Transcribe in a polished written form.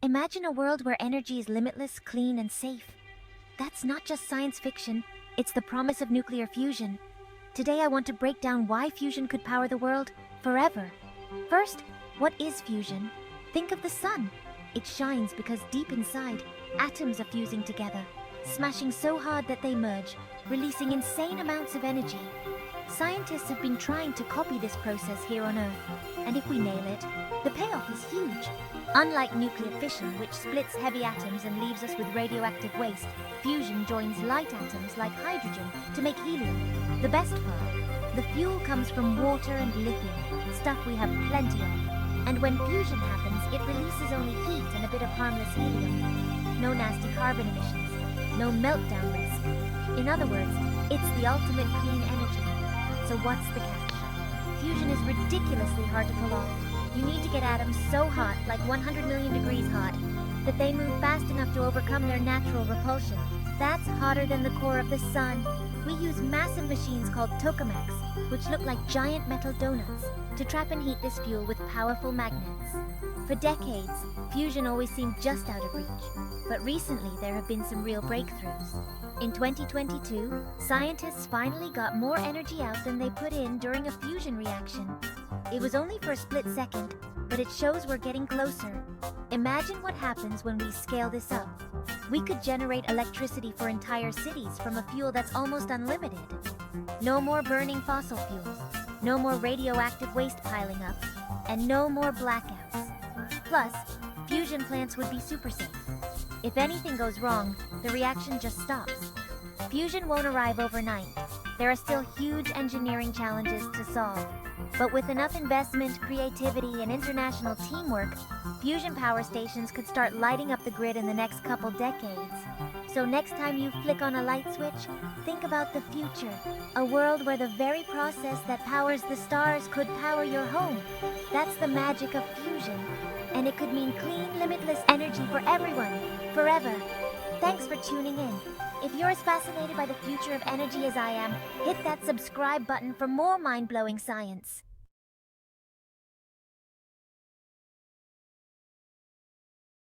Imagine a world where energy is limitless, clean, and safe. That's not just science fiction, it's the promise of nuclear fusion. Today I want to break down why fusion could power the world forever. First, what is fusion? Think of the sun. It shines because deep inside, atoms are fusing together, smashing so hard that they merge, releasing insane amounts of energy. Scientists have been trying to copy this process here on Earth, and if we nail it, the payoff is huge. Unlike nuclear fission, which splits heavy atoms and leaves us with radioactive waste, fusion joins light atoms like hydrogen to make helium. The best part, the fuel comes from water and lithium, stuff we have plenty of. And when fusion happens, it releases only heat and a bit of harmless helium. No nasty carbon emissions, no meltdown risk. In other words, it's the ultimate clean energy. So what's the catch? Fusion is ridiculously hard to pull off. You need to get atoms so hot, like 100 million degrees hot, that they move fast enough to overcome their natural repulsion. That's hotter than the core of the sun. We use massive machines called tokamaks, which look like giant metal donuts, to trap and heat this fuel with powerful magnets. For decades, fusion always seemed just out of reach, but recently there have been some real breakthroughs. In 2022, scientists finally got more energy out than they put in during a fusion reaction. It was only for a split second, but it shows we're getting closer. Imagine what happens when we scale this up. We could generate electricity for entire cities from a fuel that's almost unlimited. No more burning fossil fuels, no more radioactive waste piling up, and no more blackouts. Plus, fusion plants would be super safe. If anything goes wrong, the reaction just stops. Fusion won't arrive overnight. There are still huge engineering challenges to solve. But with enough investment, creativity, and international teamwork, fusion power stations could start lighting up the grid in the next couple decades. So next time you flick on a light switch, think about the future. A world where the very process that powers the stars could power your home. That's the magic of fusion. And it could mean clean, limitless energy for everyone, forever. Thanks for tuning in. If you're as fascinated by the future of energy as I am, hit that subscribe button for more mind-blowing science.